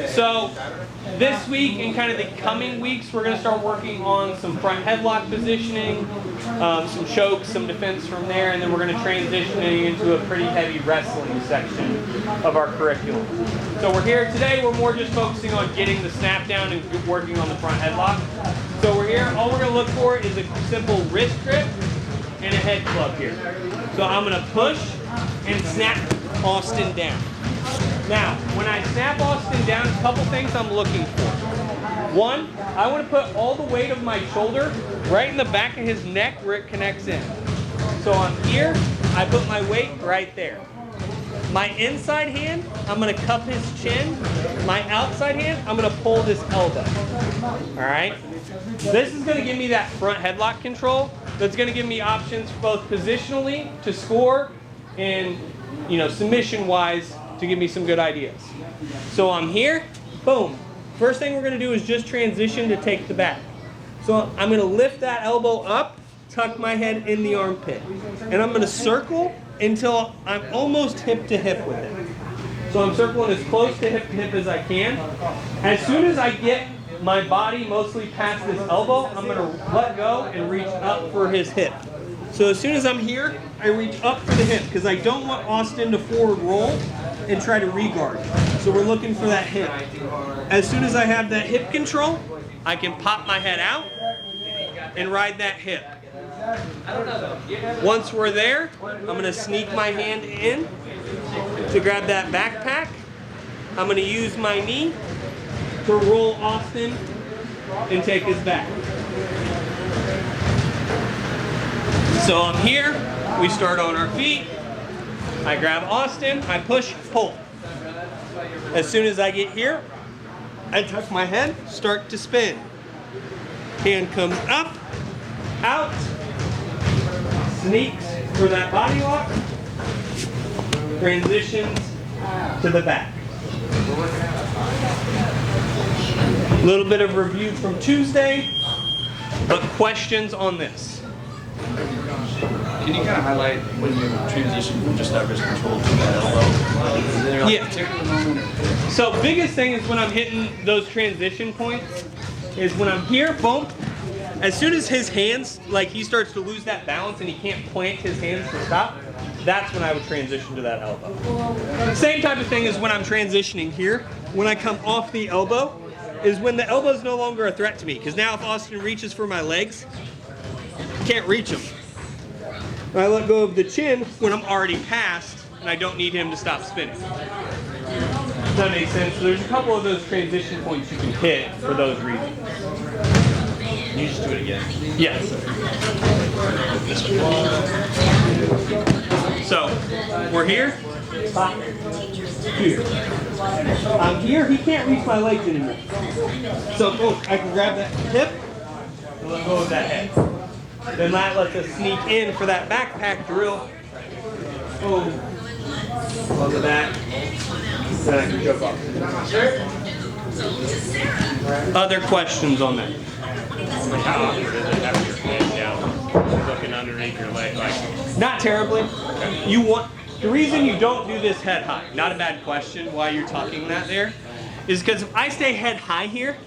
So this week and kind of the coming weeks, we're going to start working on some front headlock positioning, some chokes, some defense from there, and then we're going to transition into a pretty heavy wrestling section of our curriculum. So we're here today, we're more just focusing on getting the snap down and working on the front headlock. So we're here, all we're going to look for is a simple wrist grip and a head club here. So I'm going to push and snap Austin down. Now, when I snap Austin down, a couple things I'm looking for. One, I want to put all the weight of my shoulder right in the back of his neck where it connects in. So I'm here, I put my weight right there. My inside hand, I'm going to cup his chin. My outside hand, I'm going to pull this elbow. All right? This is going to give me that front headlock control. That's going to give me options both positionally to score and, submission-wise to give me some good ideas. So I'm here, boom. First thing we're going to do is just transition to take the back. So I'm going to lift that elbow up, tuck my head in the armpit. And I'm going to circle until I'm almost hip to hip with it. So I'm circling as close to hip as I can. As soon as I get my body mostly past this elbow, I'm going to let go and reach up for his hip. So as soon as I'm here, I reach up for the hip because I don't want Austin to forward roll and try to re-guard. So we're looking for that hip. As soon as I have that hip control, I can pop my head out and ride that hip. Once we're there, I'm going to sneak my hand in to grab that backpack. I'm going to use my knee to roll Austin and take his back. So I'm here, we start on our feet, I grab Austin, I push, pull. As soon as I get here, I tuck my head, start to spin. Hand comes up, out, sneaks for that body lock, transitions to the back. A little bit of review from Tuesday, but questions on this? Can you kind of highlight when you transition from just that wrist control to that elbow? Yeah. So biggest thing is when I'm hitting those transition points is when I'm here, boom. As soon as his hands, he starts to lose that balance and he can't plant his hands to stop, that's when I would transition to that elbow. Same type of thing as when I'm transitioning here. When I come off the elbow is when the elbow is no longer a threat to me. Because now if Austin reaches for my legs, I can't reach him. I let go of the chin when I'm already past and I don't need him to stop spinning. Does that make sense? So there's a couple of those transition points you can hit for those reasons. Can you just do it again? Yes. So we're here. Here. I'm here. He can't reach my legs anymore. So boom, I can grab that hip and let go of that head. Then that lets us sneak in for that backpack drill. Boom. On the back. Then I can jump off. Other questions on that? How awkward is it having your hand down, looking underneath your leg? Not terribly. The reason you don't do this head high, not a bad question why you're talking that there, is because if I stay head high here,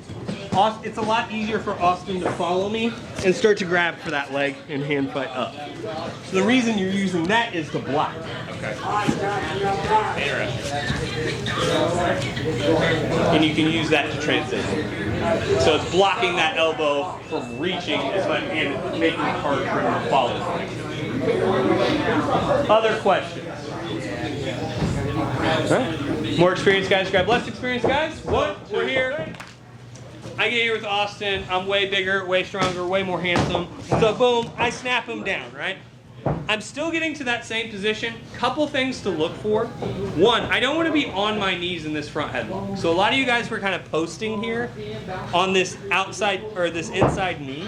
it's a lot easier for Austin to follow me and start to grab for that leg and hand fight up. So the reason you're using that is to block. Okay. Interesting. And you can use that to transition. So it's blocking that elbow from reaching and making it harder for him to follow. Other questions? All right. More experienced guys grab less experienced guys. We're here. I get here with Austin. I'm way bigger, way stronger, way more handsome. So boom, I snap him down, right? I'm still getting to that same position. Couple things to look for. One, I don't want to be on my knees in this front headlock. So a lot of you guys were kind of posting here on this outside or this inside knee.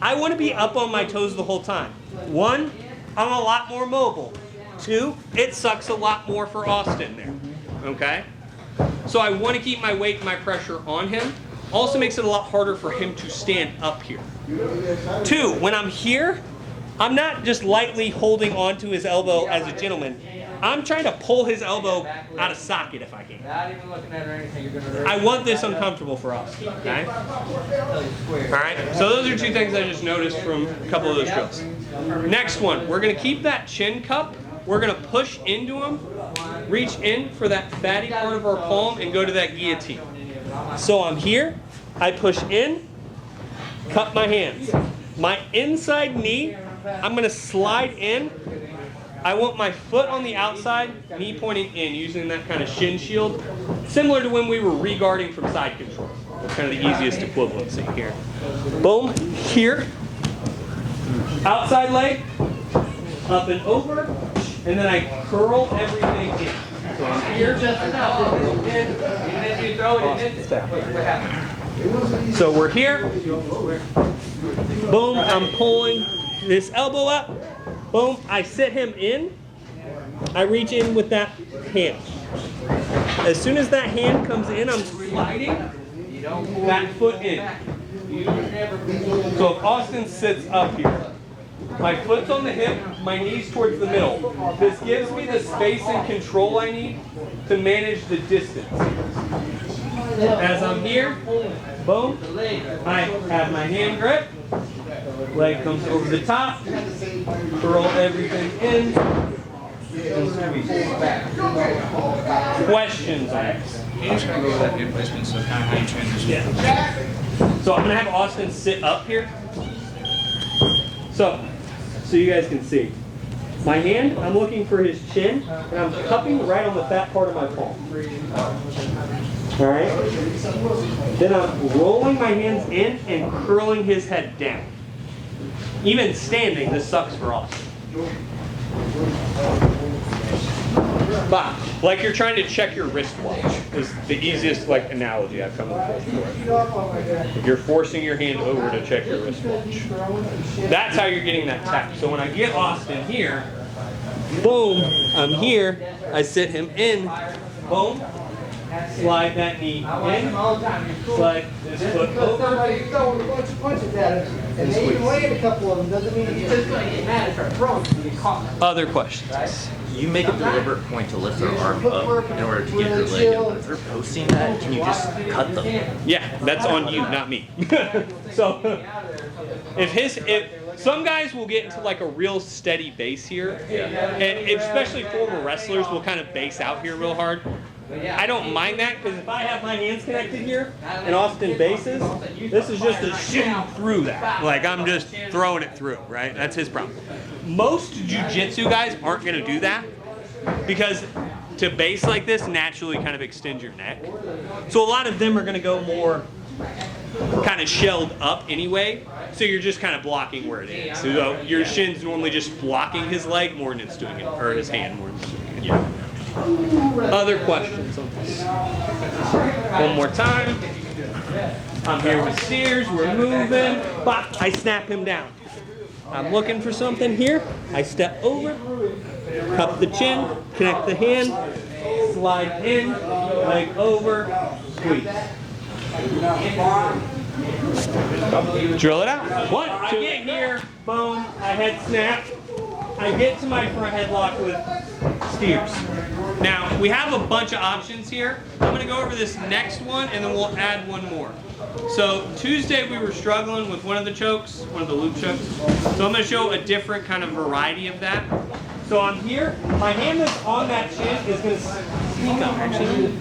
I want to be up on my toes the whole time. One, I'm a lot more mobile. Two, it sucks a lot more for Austin there. Okay? So I want to keep my weight and my pressure on him. Also makes it a lot harder for him to stand up here. Two, when I'm here, I'm not just lightly holding onto his elbow as a gentleman. I'm trying to pull his elbow out of socket if I can. Not even looking at it or anything. You're gonna. I want this uncomfortable for us. Okay. All right. So those are two things I just noticed from a couple of those drills. Next one, we're gonna keep that chin cup. We're gonna push into him, reach in for that fatty part of our palm, and go to that guillotine. So I'm here. I push in, cup my hands. My inside knee, I'm gonna slide in. I want my foot on the outside, knee pointing in, using that kind of shin shield, similar to when we were re-guarding from side control. That's kind of the easiest equivalency here. Boom, here. Outside leg, up and over, and then I curl everything in. So I'm here, and then you throw it in. What happens? So we're here. Boom, I'm pulling this elbow up. Boom, I sit him in. I reach in with that hand. As soon as that hand comes in, I'm sliding that foot in. So if Austin sits up here, my foot's on the hip, my knee's towards the middle. This gives me the space and control I need to manage the distance. As I'm here, boom, I have my hand grip. Leg comes over the top, curl everything in, and squeeze. Questions, Max? You just gonna go over that hand placement, so kind of how you transition. Yeah. So I'm gonna have Austin sit up here. So you guys can see. My hand, I'm looking for his chin, and I'm cupping right on the fat part of my palm. All right? Then I'm rolling my hands in and curling his head down. Even standing, this sucks for Austin. But, like you're trying to check your wristwatch is the easiest analogy I've come up with for it. You're forcing your hand over to check your wristwatch. That's how you're getting that tap. So when I get Austin here, boom, I'm here, I sit him in, boom, slide that knee in, slide this foot over. Somebody throwing a bunch of punches at him, and they even land a couple of them, doesn't mean he's just going to get mad and start throwing and get caught. Other questions? You make a deliberate point to lift their arm up in order to get your leg in, but if they're posting that, can you just cut them? Yeah, that's on you, not me. So, if some guys will get into like a real steady base here, and especially former wrestlers will kind of base out here real hard. I don't mind that because if I have my hands connected here and Austin bases, this is just a shooting through that. Like I'm just throwing it through, right? That's his problem. Most jiu-jitsu guys aren't going to do that because to base like this naturally kind of extends your neck. So a lot of them are going to go more kind of shelled up anyway. So you're just kind of blocking where it is. So your shin's normally just blocking his leg more than it's doing it, or his hand more than it's doing it. Yeah. Other questions on this? One more time. I'm here with Sears. We're moving. Bop. I snap him down. I'm looking for something here. I step over, cup the chin, connect the hand, slide in, leg over, squeeze. Drill it out. One, I get here, boom, I head snap. I get to my front headlock with steers. Now, we have a bunch of options here. I'm going to go over this next one, and then we'll add one more. So, Tuesday we were struggling with one of the chokes, one of the loop chokes. So I'm going to show a different kind of variety of that. So I'm here. My hand that's on that chin is going to sneak up, actually.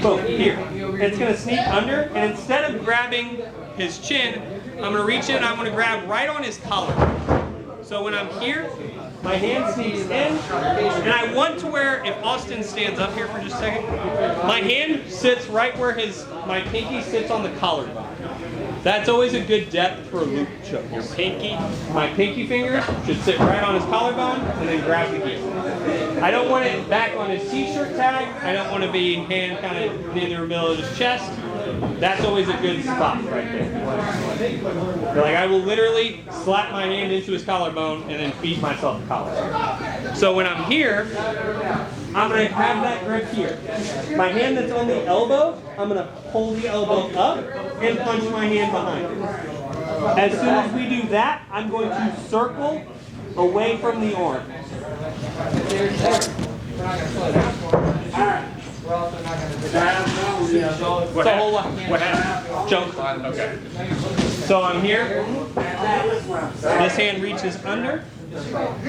Boom, here. It's going to sneak under, and instead of grabbing his chin, I'm going to reach in, I'm going to grab right on his collar. So when I'm here, my hand sneaks in, and I want to where, if Austin stands up here for just a second, my hand sits right where my pinky sits on the collarbone. That's always a good depth for a loop choke. My pinky finger should sit right on his collarbone, and then grab the gear. I don't want it back on his t-shirt tag. I don't want to be hand kind of in the middle of his chest. That's always a good spot right there. Like I will literally slap my hand into his collarbone and then feed myself the collar. So when I'm here, I'm going to have that grip here. My hand that's on the elbow, I'm going to pull the elbow up and punch my hand behind it. As soon as we do that, I'm going to circle away from the arm. We're not gonna slow down for it. We're also not gonna do that. It's a whole lot. What happened? Choke. Okay. So I'm here. This hand reaches under.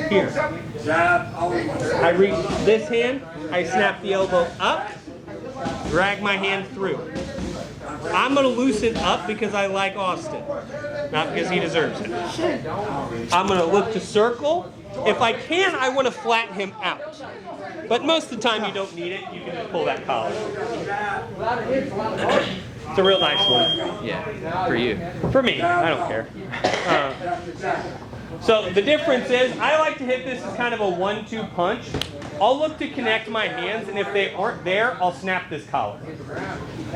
Here. I reach this hand. I snap the elbow up. Drag my hand through. I'm going to loosen up because I like Austin, not because he deserves it. I'm going to look to circle. If I can, I want to flatten him out. But most of the time you don't need it. You can just pull that collar. It's a real nice one. Yeah, for you. For me, I don't care. So the difference is, I like to hit this as kind of a 1-2 punch. I'll look to connect my hands, and if they aren't there, I'll snap this collar.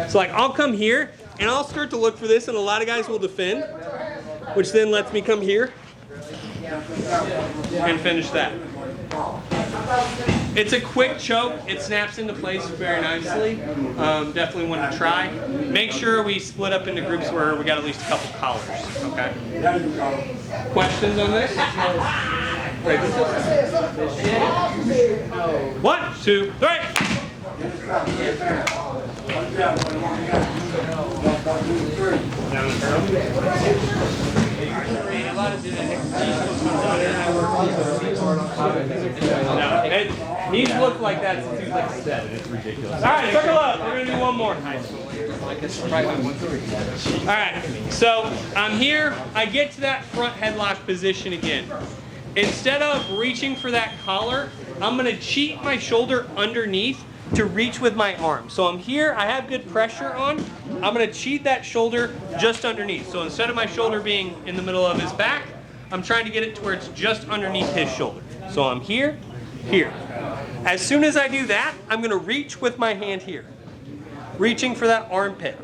So like, I'll come here, and I'll start to look for this, and a lot of guys will defend, which then lets me come here and finish that. It's a quick choke. It snaps into place very nicely. Definitely want to try. Make sure we split up into groups where we got at least a couple collars. Okay. Questions on this? 1, 2, 3. He's looked like that since he was like 7. It's ridiculous. All right, circle up. We're going to do one more. All right, so I'm here. I get to that front headlock position again. Instead of reaching for that collar, I'm going to cheat my shoulder underneath to reach with my arm. So I'm here, I have good pressure on. I'm going to cheat that shoulder just underneath. So instead of my shoulder being in the middle of his back, I'm trying to get it to where it's just underneath his shoulder. So I'm here, here. As soon as I do that, I'm going to reach with my hand here, reaching for that armpit.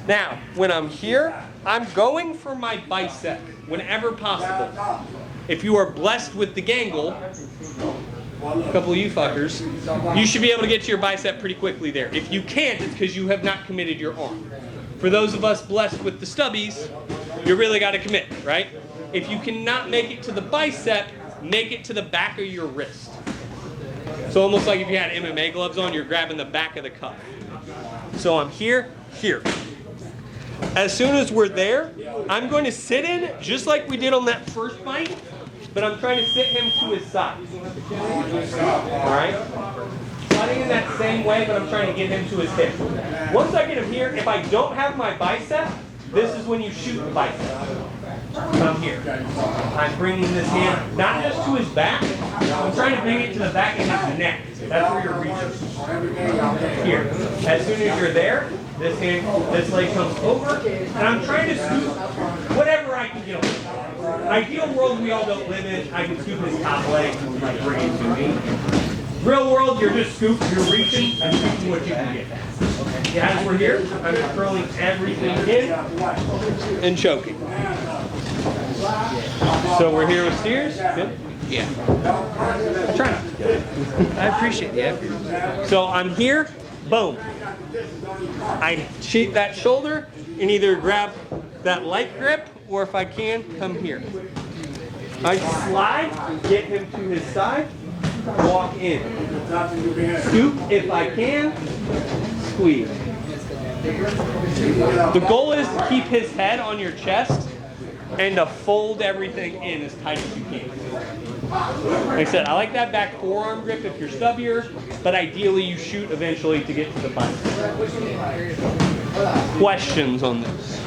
Now, when I'm here, I'm going for my bicep whenever possible. If you are blessed with the gangle, a couple of you fuckers, you should be able to get to your bicep pretty quickly there. If you can't, it's because you have not committed your arm. For those of us blessed with the stubbies, you really got to commit, right? If you cannot make it to the bicep, make it to the back of your wrist. So almost like if you had MMA gloves on, you're grabbing the back of the cuff. So I'm here, here. As soon as we're there, I'm going to sit in just like we did on that first fight, but I'm trying to sit him to his side. All right? Sliding in that same way, but I'm trying to get him to his hip. Once I get him here, if I don't have my bicep, this is when you shoot the bicep. I'm here. I'm bringing this hand not just to his back, I'm trying to bring it to the back of his neck. That's where you're reaching. Here. As soon as you're there, this hand, this leg comes over, and I'm trying to scoop whatever I can get over. Ideal world we all don't live in, I can scoop his top leg and like bring it to me. Real world, you're just scooping, you're reaching, and scooping what you can get. As we're here, I'm curling everything in and choking. So we're here with Sears. Good? Yeah. Try not to get it. I appreciate the effort. So I'm here, boom. I cheat that shoulder and either grab that light grip or if I can, come here. I slide, get him to his side, walk in. Scoop if I can, squeeze. The goal is to keep his head on your chest and to fold everything in as tight as you can. Like I said, I like that back forearm grip if you're stubbier, but ideally you shoot eventually to get to the bicep. Questions on this?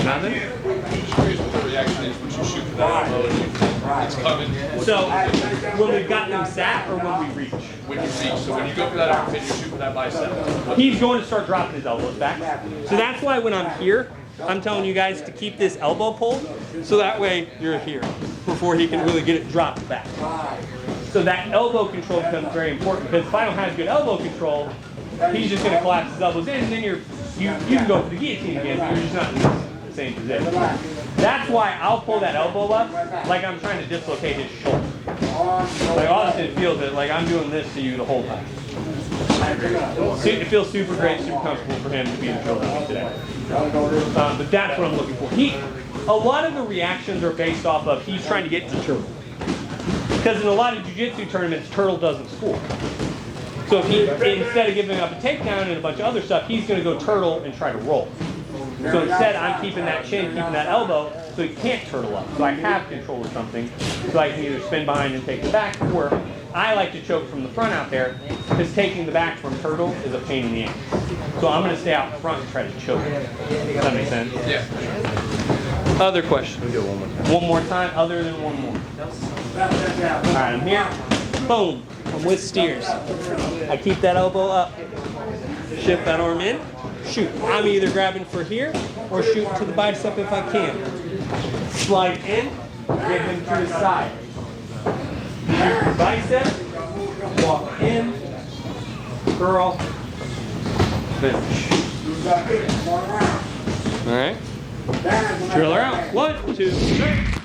Nothing? The reaction is when you shoot for that elbow and it's coming. So, when we've got them sat or when we reach? When you reach, so when you go for that armpit, you shoot for that bicep. He's going to start dropping his elbows back. So that's why when I'm here, I'm telling you guys to keep this elbow pulled, so that way you're here before he can really get it dropped back. So that elbow control becomes very important, because if I don't have good elbow control, he's just going to collapse his elbows in, and then you can go for the guillotine again, but you're just not in the same position. That's why I'll pull that elbow up like I'm trying to dislocate his shoulder. Like Austin feels it, like I'm doing this to you the whole time. It feels super great, super comfortable for him to be in the shoulder today. But that's what I'm looking for. A lot of the reactions are based off of he's trying to get to turtle. Because in a lot of jiu-jitsu tournaments, turtle doesn't score. So if he, instead of giving up a takedown and a bunch of other stuff, he's going to go turtle and try to roll. So instead, I'm keeping that chin, keeping that elbow, so he can't turtle up. So I have control of something, so I can either spin behind and take the back, or I like to choke from the front out there, because taking the back from turtle is a pain in the ass. So I'm going to stay out front and try to choke. Does that make sense? Yeah. Other questions? We do it one more time. One more time, other than one more. All right, I'm here. Boom. I'm with steers. I keep that elbow up. Shift that arm in. Shoot. I'm either grabbing for here or shooting to the bicep if I can. Slide in. Get him to the side. Shoot the bicep. Walk in. Curl. Finish. All right. Drill her out. 1, 2, 3.